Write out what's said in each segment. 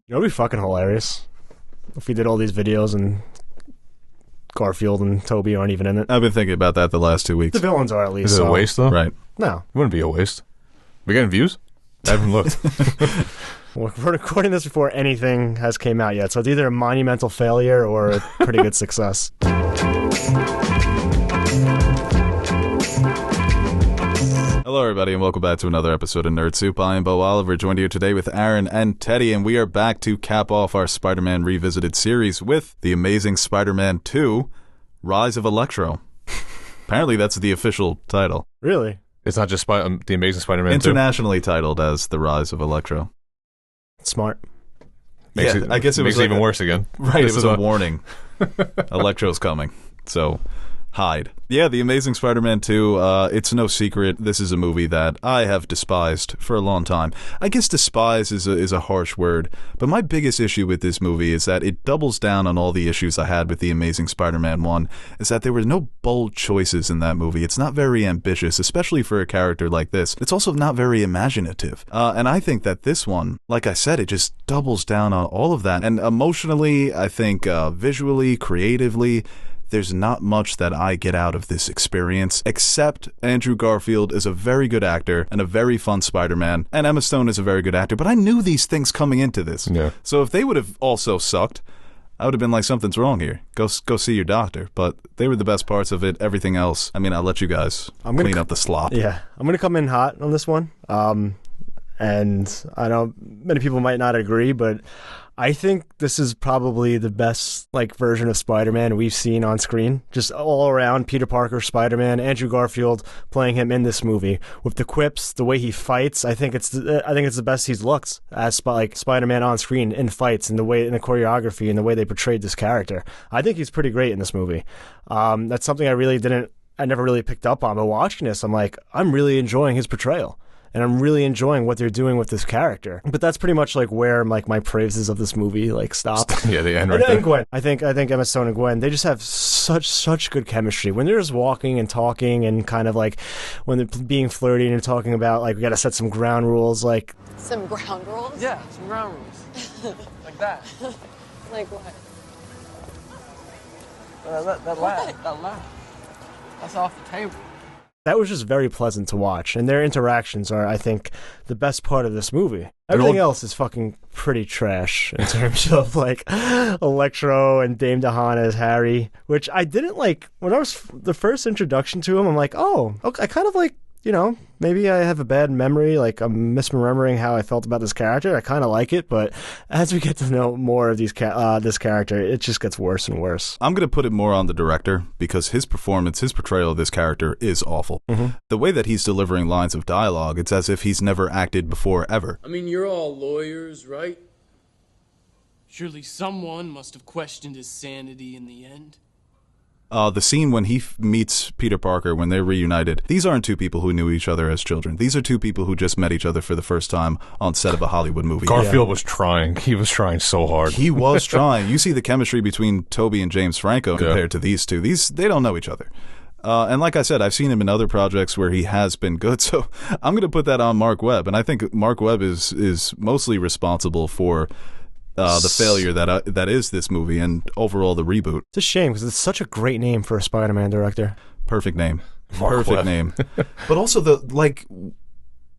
You know, it'd be fucking hilarious if we did all these videos and Garfield and Toby aren't even in it. I've been thinking about that the last 2 weeks. The villains are at least. Is it a waste, though? Right. No. It wouldn't be a waste. We getting views? I haven't looked. We're recording this before anything has came out yet, so it's either a monumental failure or a pretty good success. Hello, everybody, and welcome back to another episode of Nerd Soup. I am Bo Oliver, joined here today with Aaron and Teddy, and we are back to cap off our Spider-Man Revisited series with The Amazing Spider-Man 2, Rise of Electro. Apparently, that's the official title. Really? It's not just The Amazing Spider-Man 2? Internationally titled as The Rise of Electro. Smart. I guess it makes was it even worse again. Right, This it was is a warning. Electro's coming, so hide. Yeah, The Amazing Spider-Man 2, it's no secret, this is a movie that I have despised for a long time. I guess despise is a harsh word, but my biggest issue with this movie is that it doubles down on all the issues I had with The Amazing Spider-Man 1, is that there were no bold choices in that movie. It's not very ambitious, especially for a character like this. It's also not very imaginative. And I think that this one, like I said, it just doubles down on all of that. And emotionally, I think visually, creatively, there's not much that I get out of this experience, except Andrew Garfield is a very good actor and a very fun Spider-Man, and Emma Stone is a very good actor, but I knew these things coming into this. Yeah. So if they would have also sucked, I would have been like, something's wrong here. Go see your doctor. But they were the best parts of it. Everything else, I mean, I'll let you guys clean up the slop. Yeah, I'm going to come in hot on this one. And I know many people might not agree, but I think this is probably the best version of Spider-Man we've seen on screen. Just all around, Peter Parker, Spider-Man, Andrew Garfield playing him in this movie with the quips, the way he fights. I think it's the best he's looked as Spider-Man on screen in fights, and the choreography and the way they portrayed this character. I think he's pretty great in this movie. That's something I never really picked up on, but watching this, I'm really enjoying his portrayal. And I'm really enjoying what they're doing with this character. But that's pretty much where my praises of this movie stop. Yeah, the end right there. And Gwen. I think Emma Stone and Gwen, they just have such good chemistry. When they're just walking and talking and kind of when they're being flirty and talking about we got to set some ground rules. Some ground rules? Yeah, some ground rules. Like that. Like what? That laugh. That's off the table. That was just very pleasant to watch, and their interactions are, I think, the best part of this movie. Everything else is fucking pretty trash in terms of Electro and Dame DeHaan as Harry, which I didn't like. When I was the first introduction to him, I'm like, oh, okay, I kind of maybe I have a bad memory, I'm misremembering how I felt about this character. I kind of like it, but as we get to know more of this character, it just gets worse and worse. I'm going to put it more on the director, because his portrayal of this character is awful. Mm-hmm. The way that he's delivering lines of dialogue, it's as if he's never acted before, ever. I mean, you're all lawyers, right? Surely someone must have questioned his sanity in the end. The scene when he meets Peter Parker, when they're reunited, these aren't two people who knew each other as children. These are two people who just met each other for the first time on set of a Hollywood movie. Garfield was trying. He was trying so hard. He was trying. You see the chemistry between Toby and James Franco compared to these two. They don't know each other. And like I said, I've seen him in other projects where he has been good, so I'm going to put that on Mark Webb. And I think Mark Webb is mostly responsible for the failure that is this movie and overall the reboot. It's a shame because it's such a great name for a Spider-Man director. Perfect name. Mark Perfect Webb. name. But also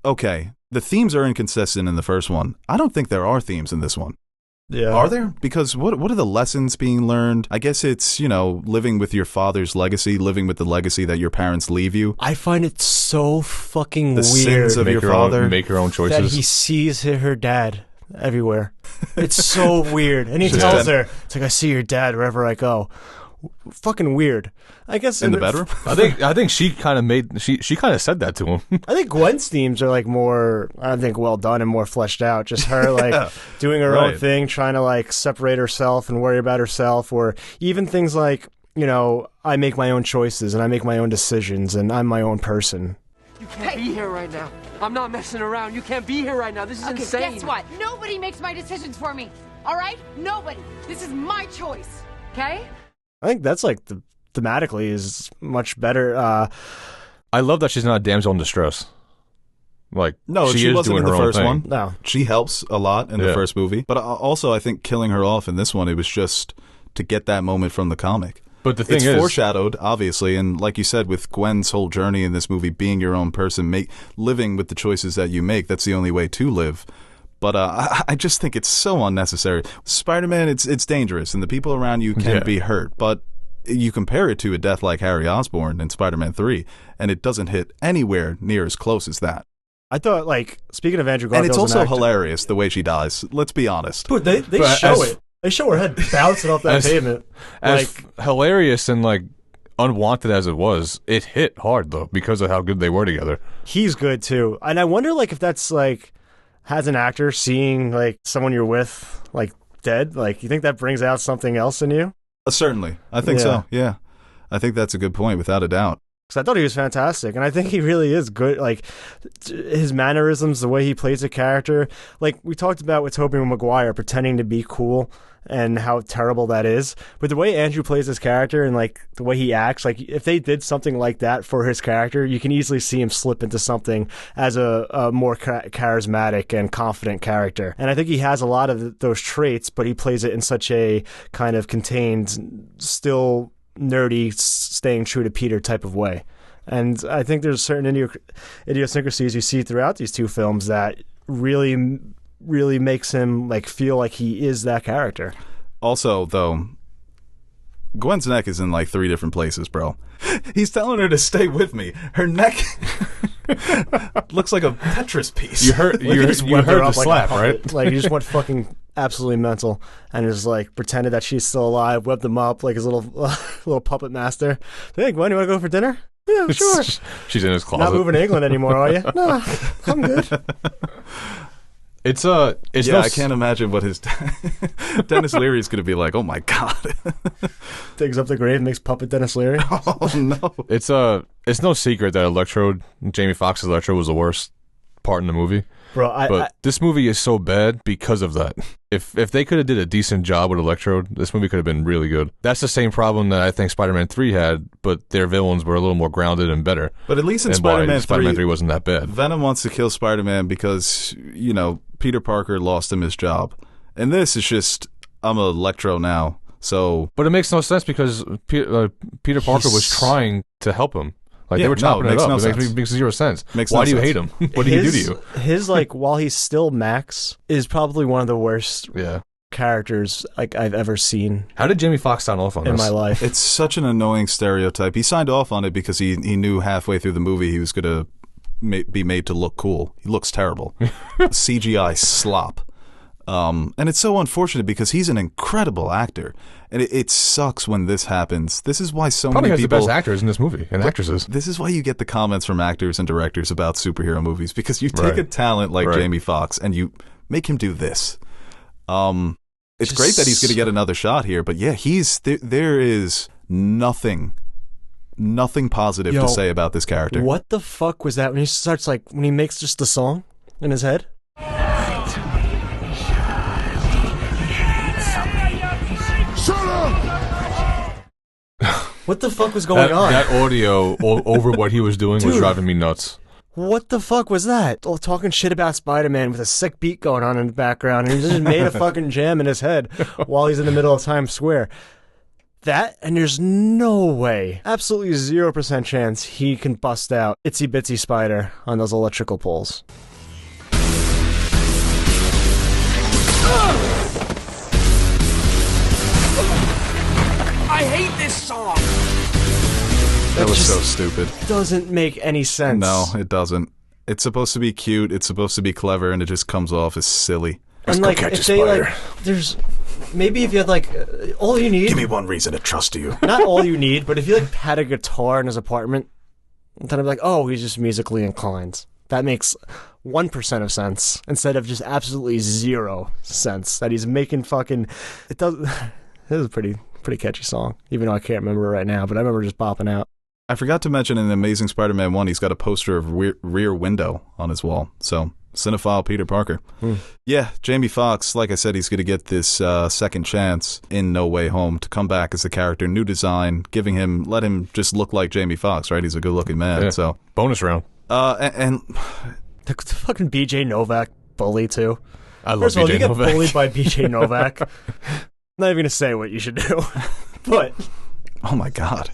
okay, the themes are inconsistent in the first one. I don't think there are themes in this one. Yeah. Are there? Because what are the lessons being learned? I guess it's, living with your father's legacy, living with the legacy that your parents leave you. I find it so fucking The weird sins of your father. Make your own that choices. he sees her dad everywhere. It's so weird. And he tells her, it's I see your dad wherever I go. Fucking weird. I guess In the bedroom? I think she kind of she kind of said that to him. I think Gwen's themes are more, well done and more fleshed out. Just her doing her own thing, trying to separate herself and worry about herself, or even things I make my own choices and I make my own decisions and I'm my own person. You can't be here right now. I'm not messing around. You can't be here right now. This is insane. Guess what? Nobody makes my decisions for me. All right? Nobody. This is my choice. Okay? I think that's thematically is much better. I love that she's not a damsel in distress. Like, No, she is wasn't doing in the her own first thing. one. No. She helps a lot in the first movie. But also, I think killing her off in this one, it was just to get that moment from the comic. But the thing it's is, foreshadowed, obviously, and like you said, with Gwen's whole journey in this movie, being your own person, living with the choices that you make, that's the only way to live. But I just think it's so unnecessary. Spider-Man, it's dangerous, and the people around you can be hurt. But you compare it to a death like Harry Osborn in Spider-Man 3, and it doesn't hit anywhere near as close as that. I thought, like, speaking of Andrew And Garfield, it's also hilarious the way she dies. Let's be honest. Dude, they show it. They show her head bouncing off that pavement. As hilarious and like unwanted as it was, it hit hard though because of how good they were together. He's good too, and I wonder like if that's like as an actor seeing like someone you're with like dead. Like, you think that brings out something else in you? Certainly, I think so. Yeah, I think that's a good point, without a doubt. Because I thought he was fantastic, and I think he really is good. Like, his mannerisms, the way he plays a character. Like, we talked about with Tobey Maguire pretending to be cool and how terrible that is. But the way Andrew plays his character and, like, the way he acts, like, if they did something like that for his character, you can easily see him slip into something as a more charismatic and confident character. And I think he has a lot of those traits, but he plays it in such a kind of contained, still nerdy, staying true to Peter type of way. And I think there's certain idiosyncrasies you see throughout these two films that really makes him like feel like he is that character. Also, though, Gwen's neck is in like 3 different places, bro. He's telling her to stay with me. Her neck looks like a Tetris piece. You heard the slap, right? Like, he just went fucking absolutely mental and just like pretended that she's still alive, webbed them up like his little puppet master. Hey, Gwen, you want to go for dinner? Yeah, sure. She's in his closet. Not moving to England anymore, are you? No, I'm good. It's I can't imagine what his Dennis Leary's going to be like. Oh my god! Digs up the grave, makes puppet Dennis Leary. Oh no! It's no secret that Electrode, Jamie Foxx's Electrode, was the worst part in the movie. Bro, this movie is so bad because of that. If they could have did a decent job with Electrode, this movie could have been really good. That's the same problem that I think Spider-Man 3 had, but their villains were a little more grounded and better. But at least in Spider-Man 3 wasn't that bad. Venom wants to kill Spider-Man because, you know, Peter Parker lost him his job. And this is just, I'm an Electro now, so... But it makes no sense because Peter Parker was trying to help him. Like, they were chopping it up. It makes 0 sense. Why do you hate him? What did he do to you? His, like, while he's still Max, is probably one of the worst characters like I've ever seen. How did Jamie Foxx sign off on this? In my life. It's such an annoying stereotype. He signed off on it because he knew halfway through the movie he was going to be made to look cool. He looks terrible. CGI slop. And it's so unfortunate because he's an incredible actor. And it sucks when this happens. This is why so Probably many has people... the best actors in this movie, and actresses. This is why you get the comments from actors and directors about superhero movies, because you take a talent like Jamie Foxx and you make him do this. It's great that he's going to get another shot here, but yeah, there is nothing positive to say about this character. What the fuck was that when he starts, like, when he makes just the song in his head? What the fuck was going on? That audio over what he was doing was driving me nuts. What the fuck was that? All talking shit about Spider-Man with a sick beat going on in the background, and he just made a fucking jam in his head while he's in the middle of Times Square. That, and there's no way, absolutely 0% chance he can bust out Itsy Bitsy Spider on those electrical poles. I hate this song! That was so stupid. Doesn't make any sense. No, it doesn't. It's supposed to be cute, it's supposed to be clever, and it just comes off as silly. And like, if they like, there's maybe if you had like all you need. Give me one reason to trust you. Not all you need, but if you like had a guitar in his apartment, then I'd be like, oh, he's just musically inclined. That makes 1% of sense instead of just absolutely 0 sense that he's making fucking. It does. This is a pretty catchy song, even though I can't remember it right now. But I remember just bopping out. I forgot to mention in the Amazing Spider-Man 1, he's got a poster of Rear Window on his wall. So, cinephile Peter Parker. Yeah, Jamie Foxx, like I said, he's going to get this second chance in No Way Home to come back as the character, new design, let him just look like Jamie Foxx, right? He's a good-looking man. Yeah. So bonus round. And The fucking BJ Novak bully too. I love First of all, BJ you get Novak. bullied by BJ Novak. I'm not even gonna say what you should do, but Oh my god.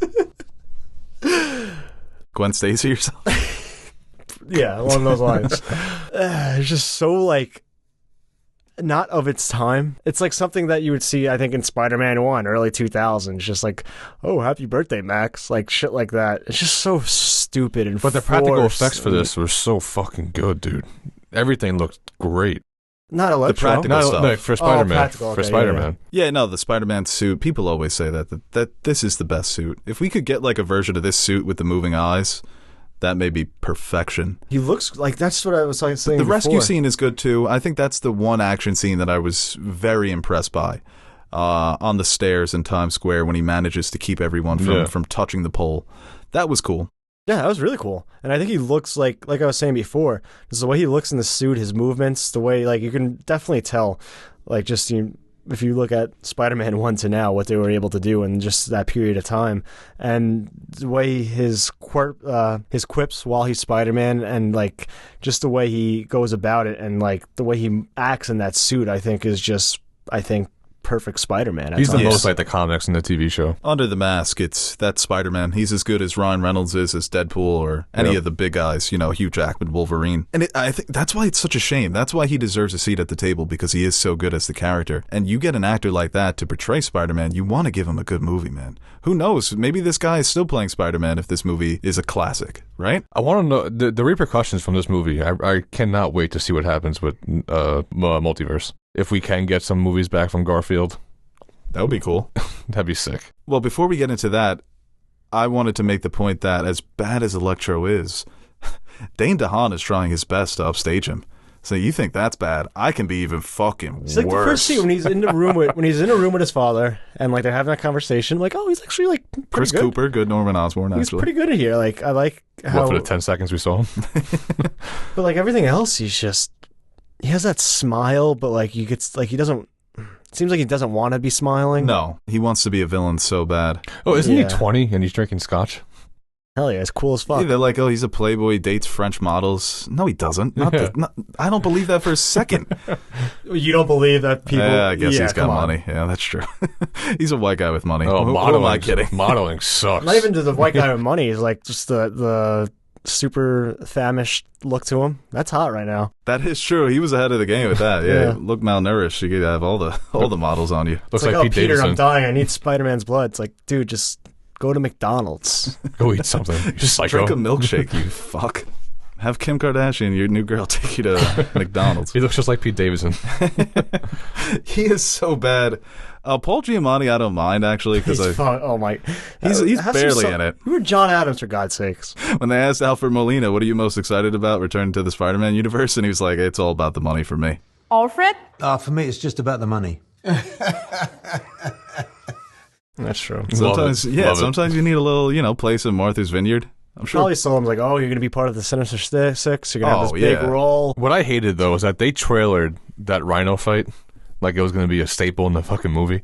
Gwen Stacy or something? yeah, along those lines. It's just so like not of its time. It's like something that you would see, I think, in Spider-Man 1, early 2000s. Just like, oh, happy birthday, Max. Like shit like that. It's just so stupid and But the practical forced effects for and- this were so fucking good, dude. Everything looked great. Not Electro. practical stuff. No, for Spider-Man. practical, For okay, Spider-Man. Yeah, no, the Spider-Man suit, people always say that this is the best suit. If we could get like a version of this suit with the moving eyes, that may be perfection. He looks like that's what I was like saying. The rescue before. scene is good too. I think that's the one action scene that I was very impressed by. On the stairs in Times Square when he manages to keep everyone from touching the pole. That was cool. Yeah, that was really cool. And I think he looks like I was saying before, just the way he looks in the suit, his movements, the way, like, you can definitely tell, like, just if you look at Spider-Man 1 to now, what they were able to do in just that period of time. And the way his quips while he's Spider-Man and, like, just the way he goes about it and, like, the way he acts in that suit, I think, is just, perfect Spider-Man. He's the Yes. most like the comics and the TV show. Under the mask, that's Spider-Man. He's as good as Ryan Reynolds is as Deadpool or any of the big guys, Hugh Jackman, Wolverine. And I think that's why it's such a shame. That's why he deserves a seat at the table, because he is so good as the character. And you get an actor like that to portray Spider-Man, you want to give him a good movie, man. Who knows? Maybe this guy is still playing Spider-Man if this movie is a classic, right? I want to know the repercussions from this movie. I cannot wait to see what happens with multiverse. If we can get some movies back from Garfield, That would be cool. that'd be sick. Well, before we get into that, I wanted to make the point that as bad as Electro is, Dane DeHaan is trying his best to upstage him. So you think that's bad? I can be even fucking It's worse. like the first scene when he's in the room with his father, and like they're having that conversation. Like, oh, he's actually like pretty Chris good. Cooper, good Norman Osborn, He's actually. pretty good in here. Like, I like how, What, for the 10 seconds we saw him? but like everything else, he has that smile, but like he doesn't. It seems like he doesn't want to be smiling. No, he wants to be a villain so bad. Oh, isn't he Yeah. 20 and he's drinking scotch? Hell yeah, it's cool as fuck. Yeah, they're like, oh, he's a playboy, he dates French models. No, he doesn't. I don't believe that for a second. You don't believe that people? Yeah, I guess he's got come on. money. Yeah, that's true. He's a white guy with money. Oh, Who modeling. am I kidding? Modeling sucks. Not even the white guy with money. He's like just the super famished look to him. That's hot right now. That is true. He was ahead of the game with that. Yeah, Yeah. look malnourished. You could have all the models on you. Looks It's like, like oh, Pete Peter, Davidson. I'm dying. I need Spider-Man's blood. It's like, dude, just go to McDonald's. Go eat something. Just like Drink a milkshake, you fuck. Have Kim Kardashian, your new girl, take you to McDonald's. He looks just like Pete Davidson. He is so bad. Paul Giamatti, I don't mind actually because He's fun. Oh my, He's have some barely in it. You were John Adams, for God's sakes. when they asked Alfred Molina, "What are you most excited about returning to the Spider-Man universe?" and he was like, "It's all about the money for me." Alfred? For me, it's just about the money. That's true. Sometimes, Love it. sometimes you need a little, place in Martha's Vineyard. I'm sure. Probably told him like, oh, you're gonna be part of the Sinister Six. You're gonna have Oh, this big yeah. role. What I hated, though, is that they trailered that Rhino fight like it was going to be a staple in the fucking movie.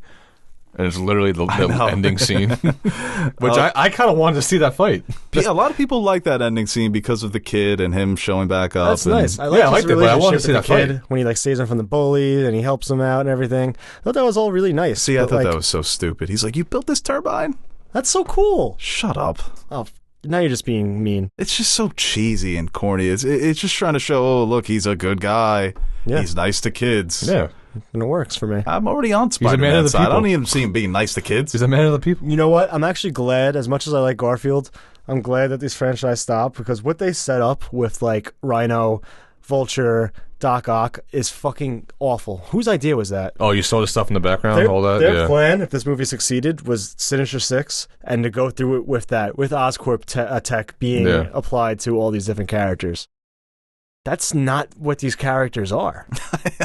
And it's literally the know. ending scene. Which I kind of wanted to see that fight. A lot of people like that ending scene because of the kid and him showing back up. That's and- nice. I Yeah, I like his liked it, but I wanted to relationship see with the that kid fight. when he like saves him from the bully and he helps him out and everything. I thought that was all really nice. See, I but, thought like, that was so stupid. He's like, "You built this turbine? that's so cool. Shut up." Oh, now you're just being mean. It's just so cheesy and corny. It's just trying to show, oh, look, he's a good guy. Yeah. He's nice to kids. Yeah. And it works for me. I'm already on a man of Spider-Man's the side. I people. don't even see him being nice to kids. He's a man of the people. You know what? I'm actually glad, as much as I like Garfield, I'm glad that this franchise stopped, because what they set up with like Rhino, Vulture, Doc Ock is fucking awful. Whose idea was that? Oh, you saw the stuff in the background? All that? Their Yeah. plan, if this movie succeeded, was Sinister Six, and to go through it with that, with Oscorp tech being Yeah. applied to all these different characters. That's not what these characters are.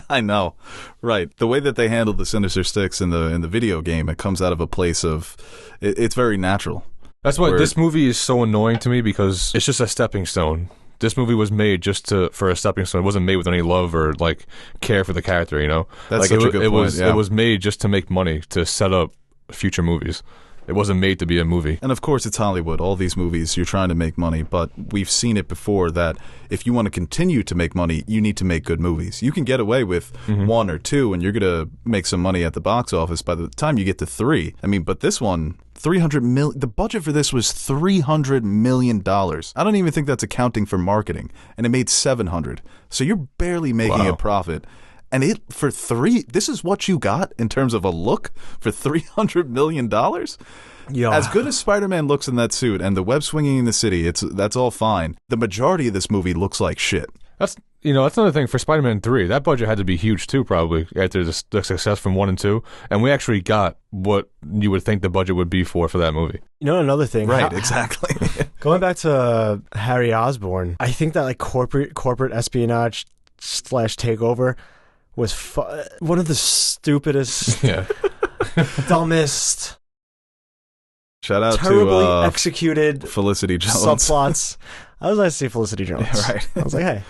I know, right? The way that they handled the Sinister Six in the video game, it comes out of a place of, it's very natural. That's why Where- this movie is so annoying to me, because it's just a stepping stone. This movie was made just for a stepping stone. It wasn't made with any love or like care for the character, you know? That's like such it, a good it point, was yeah. it was made just to make money, to set up future movies. It wasn't made to be a movie. And of course, it's Hollywood. All these movies, you're trying to make money, but we've seen it before that if you want to continue to make money, you need to make good movies. You can get away with one or two, and you're going to make some money at the box office by the time you get to three. I mean, but this one, $300 million. The budget for this was $300 million. I don't even think that's accounting for marketing, and it made $700. So you're barely making a profit. And this is what you got in terms of a look for $300 million? Yeah. As good as Spider-Man looks in that suit and the web swinging in the city, that's all fine. The majority of this movie looks like shit. That's another thing for Spider-Man 3. That budget had to be huge too, probably, after the success from 1 and 2. And we actually got what you would think the budget would be for that movie. You know, another thing. Right, exactly. Going back to Harry Osborn, I think that like corporate espionage / takeover was one of the stupidest, dumbest, shout out terribly to executed Felicity Jones subplots. I was going to say Felicity Jones. Yeah, right. I was like, hey.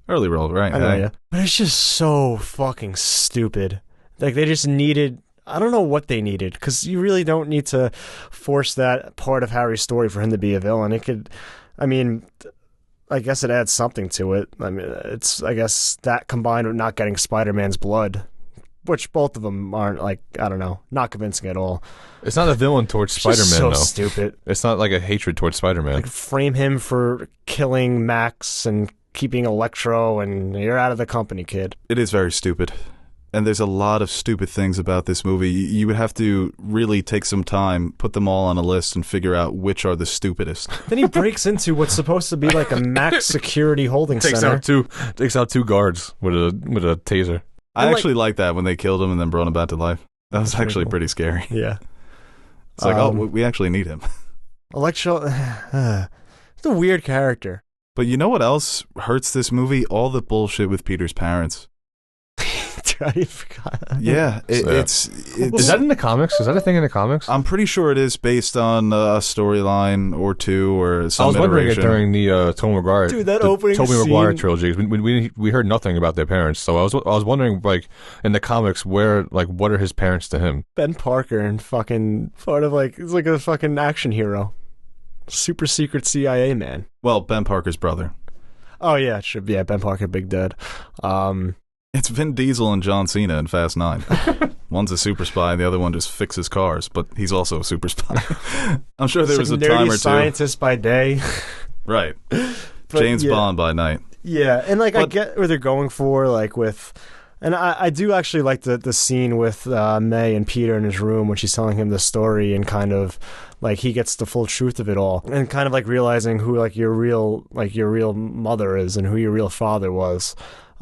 Early role, right? I know, yeah. But it's just so fucking stupid. Like, they just needed... I don't know what they needed, because you really don't need to force that part of Harry's story for him to be a villain. It could... I mean... I guess it adds something to it. I mean, I guess that combined with not getting Spider-Man's blood, which both of them aren't, like, I don't know, not convincing at all. It's not a villain towards Spider-Man, so though. Stupid. It's not like a hatred towards Spider-Man. Like, frame him for killing Max and keeping Electro, and you're out of the company, kid. It is very stupid. And there's a lot of stupid things about this movie. You would have to really take some time, put them all on a list, and figure out which are the stupidest. Then he breaks into what's supposed to be like a max security holding center. Takes out two guards with a taser. I actually like that when they killed him and then brought him back to life. That was actually cool. pretty scary. Yeah. It's like, we actually need him. Electro, it's a weird character. But you know what else hurts this movie? All the bullshit with Peter's parents. I forgot. Yeah, it's Is that in the comics? Is that a thing in the comics? I'm pretty sure it is based on a storyline or two or some I was wondering it iteration. during the Tobey Maguire, Dude, that opening Tobey scene... Maguire trilogy. We heard nothing about their parents, so I was wondering, like, in the comics, what are his parents to him? Ben Parker and fucking part of like he's like a fucking action hero, super secret CIA man. Well, Ben Parker's brother. Oh yeah, it should be. Yeah, Ben Parker, Big Dad. It's Vin Diesel and John Cena in Fast 9. One's a super spy, and the other one just fixes cars, but he's also a super spy. I'm sure there was a time or two. Scientist by day. Right. James Bond by night. Yeah, and like I get where they're going for, like with... And I do actually like the scene with May and Peter in his room when she's telling him the story, and kind of like he gets the full truth of it all, and kind of like realizing who like your real mother is and who your real father was.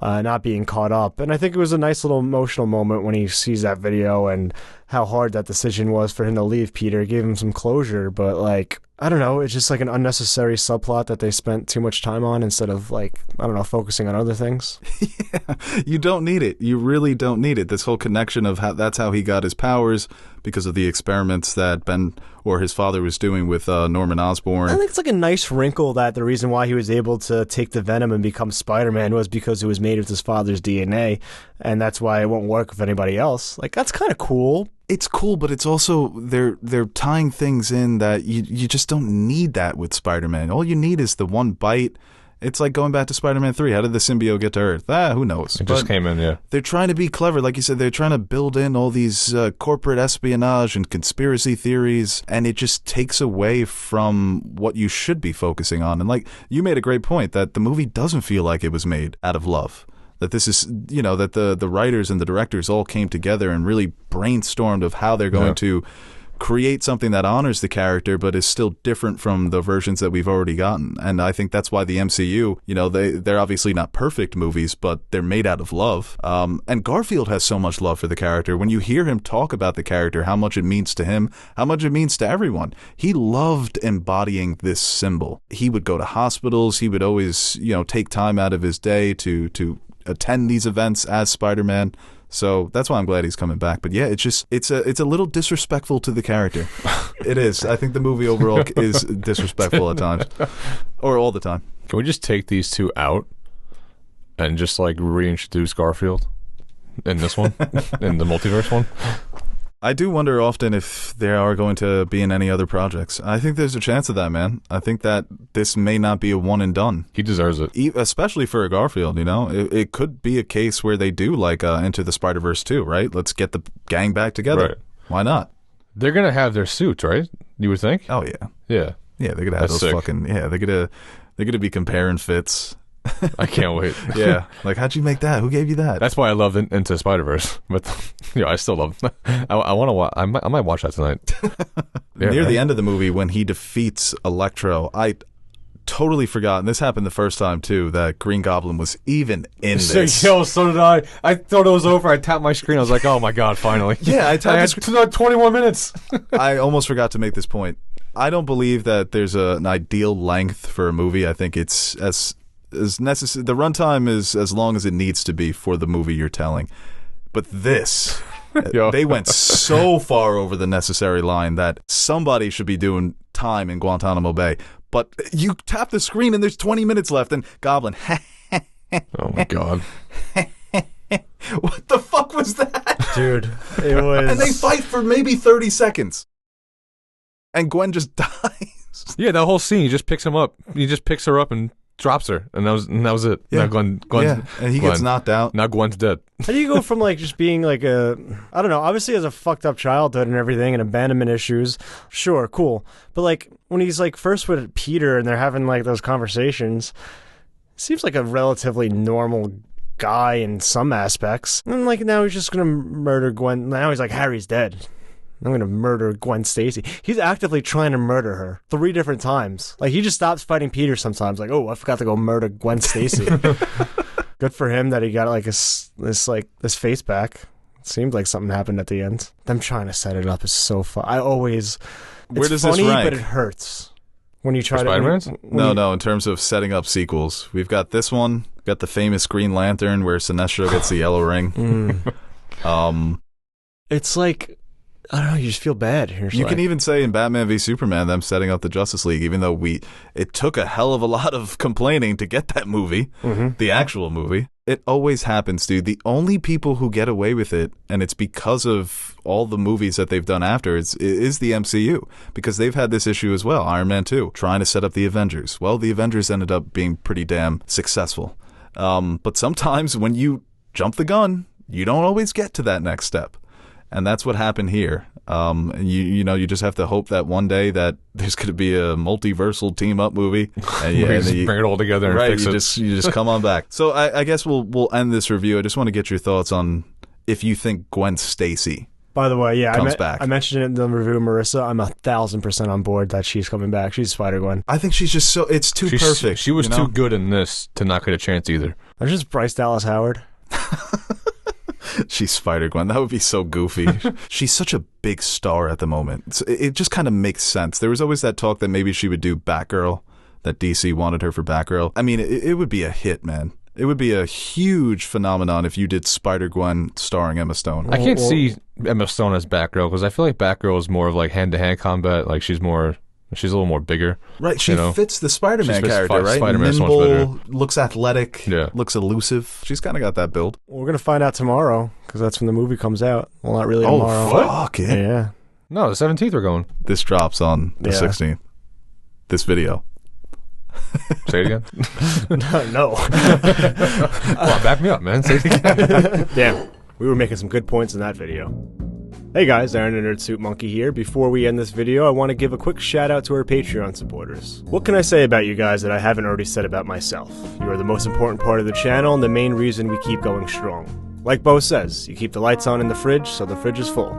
Not being caught up. And I think it was a nice little emotional moment when he sees that video and how hard that decision was for him to leave Peter. It gave him some closure, but like, I don't know, it's just like an unnecessary subplot that they spent too much time on instead of like, I don't know, focusing on other things. Yeah, you don't need it. You really don't need it. This whole connection of how that's how he got his powers because of the experiments that Ben or his father was doing with Norman Osborn. I think it's like a nice wrinkle that the reason why he was able to take the venom and become Spider-Man was because it was made with his father's DNA, and that's why it won't work with anybody else. Like, that's kind of cool. It's cool, but it's also they're tying things in that you just don't need that with Spider-Man. All you need is the one bite. It's like going back to Spider-Man 3. How did the symbiote get to Earth? Who knows? It just came in, yeah. They're trying to be clever. Like you said, they're trying to build in all these corporate espionage and conspiracy theories, and it just takes away from what you should be focusing on. And like, you made a great point that the movie doesn't feel like it was made out of love. That this is, that the writers and the directors all came together and really brainstormed of how they're going to create something that honors the character but is still different from the versions that we've already gotten. And I think that's why the MCU, they're obviously not perfect movies, but they're made out of love. And Garfield has so much love for the character. When you hear him talk about the character, how much it means to him, how much it means to everyone, he loved embodying this symbol. He would go to hospitals. He would always, take time out of his day to attend these events as Spider-Man. So that's why I'm glad he's coming back. But yeah, it's a little disrespectful to the character. It is. I think the movie overall is disrespectful at times, or all the time. Can we just take these two out and just like reintroduce Garfield in this one, in the multiverse one? I do wonder often if they are going to be in any other projects. I think there's a chance of that, man. I think that this may not be a one and done. He deserves it. Especially for a Garfield, you know? It could be a case where they do like Into the Spider-Verse 2, right? Let's get the gang back together. Right. Why not? They're going to have their suits, right? You would think? Oh, yeah. Yeah. Yeah, they're going to have That's those sick. fucking... Yeah, they're gonna be comparing fits. I can't wait. Yeah. Like, how'd you make that? Who gave you that? That's why I love Into Spider-Verse. But, I still love I want to watch. I might watch that tonight. Yeah, Near right? the end of the movie, when he defeats Electro, I totally forgot, and this happened the first time too, that Green Goblin was even in this. Yo, so did I. I thought it was over. I tapped my screen. I was like, oh my God, finally. Yeah, I tapped I had 21 minutes. I almost forgot to make this point. I don't believe that there's an ideal length for a movie. I think it's as necessary. The runtime is as long as it needs to be for the movie you're telling. But this, Yo. they went so far over the necessary line that somebody should be doing time in Guantanamo Bay. But you tap the screen and there's 20 minutes left, and Goblin, Oh my God. what the fuck was that? Dude, it was... And they fight for maybe 30 seconds. And Gwen just dies. Yeah, that whole scene, he just picks him up. He just picks her up and drops her, and that was it. Yeah. Now Gwen's, Yeah, and he gets Gwen. knocked out. Now Gwen's dead. How do you go from like just being like a, I don't know, obviously has a fucked up childhood and everything and abandonment issues. Sure, cool. But like when he's like first with Peter and they're having like those conversations, seems like a relatively normal guy in some aspects. And like now he's just gonna murder Gwen. Now he's like, Harry's dead. I'm going to murder Gwen Stacy. He's actively trying to murder her 3 different times. Like, he just stops fighting Peter sometimes. Like, oh, I forgot to go murder Gwen Stacy. Good for him that he got, like, this face back. It seemed like something happened at the end. Them trying to set it up is so fun. Where does funny, this rank? but it hurts. When you try to... Spider-Man's? No, in terms of setting up sequels. We've got this one. We've got the famous Green Lantern where Sinestro gets the yellow ring. It's like... I don't know, you just feel bad. You can even say in Batman v Superman, them setting up the Justice League, even though it took a hell of a lot of complaining to get that movie, the actual movie. It always happens, dude. The only people who get away with it, and it's because of all the movies that they've done after, is the MCU, because they've had this issue as well. Iron Man 2, trying to set up the Avengers. Well, the Avengers ended up being pretty damn successful. But sometimes when you jump the gun, you don't always get to that next step. And that's what happened here. And you just have to hope that one day that there's going to be a multiversal team up movie, and bring it all together and fix it. You just come on back. So I guess we'll end this review. I just want to get your thoughts on if you think Gwen Stacy. By the way, yeah, comes back. I mentioned it in the review, Marissa. I'm 1,000% on board that she's coming back. She's Spider-Gwen. I think she's just it's too perfect. She was you know? too good in this to not get a chance either. There's just Bryce Dallas Howard. She's Spider-Gwen. That would be so goofy. She's such a big star at the moment. It just kind of makes sense. There was always that talk that maybe she would do Batgirl, that DC wanted her for Batgirl. I mean, it would be a hit, man. It would be a huge phenomenon if you did Spider-Gwen starring Emma Stone. I can't see Emma Stone as Batgirl because I feel like Batgirl is more of like hand-to-hand combat. Like she's a little more bigger. Right, she fits the Spider-Man character, right? Spider-Man Nimble, looks athletic, Yeah. looks elusive. She's kind of got that build. We're going to find out tomorrow, because that's when the movie comes out. Well, not really tomorrow. Fuck it. Yeah. No, the 17th we're going. This drops on the 16th. This video. Say it again. No. Come on, back me up, man. Say it again. Damn. We were making some good points in that video. Hey guys, Aaron the Nerd Suit Monkey here. Before we end this video, I want to give a quick shout out to our Patreon supporters. What can I say about you guys that I haven't already said about myself? You are the most important part of the channel and the main reason we keep going strong. Like Bo says, you keep the lights on in the fridge so the fridge is full.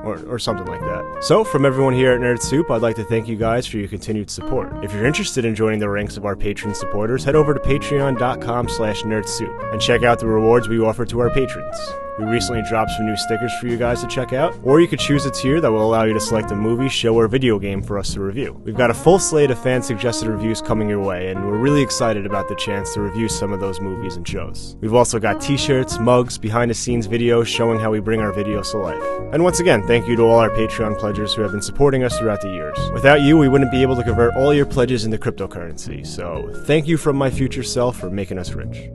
Or something like that. So, from everyone here at Nerd Soup, I'd like to thank you guys for your continued support. If you're interested in joining the ranks of our patron supporters, head over to patreon.com/nerdsoup and check out the rewards we offer to our patrons. We recently dropped some new stickers for you guys to check out, or you could choose a tier that will allow you to select a movie, show, or video game for us to review. We've got a full slate of fan-suggested reviews coming your way, and we're really excited about the chance to review some of those movies and shows. We've also got t-shirts, mugs, behind-the-scenes videos showing how we bring our videos to life. And once again, thank you to all our Patreon pledgers who have been supporting us throughout the years. Without you, we wouldn't be able to convert all your pledges into cryptocurrency, so thank you from my future self for making us rich.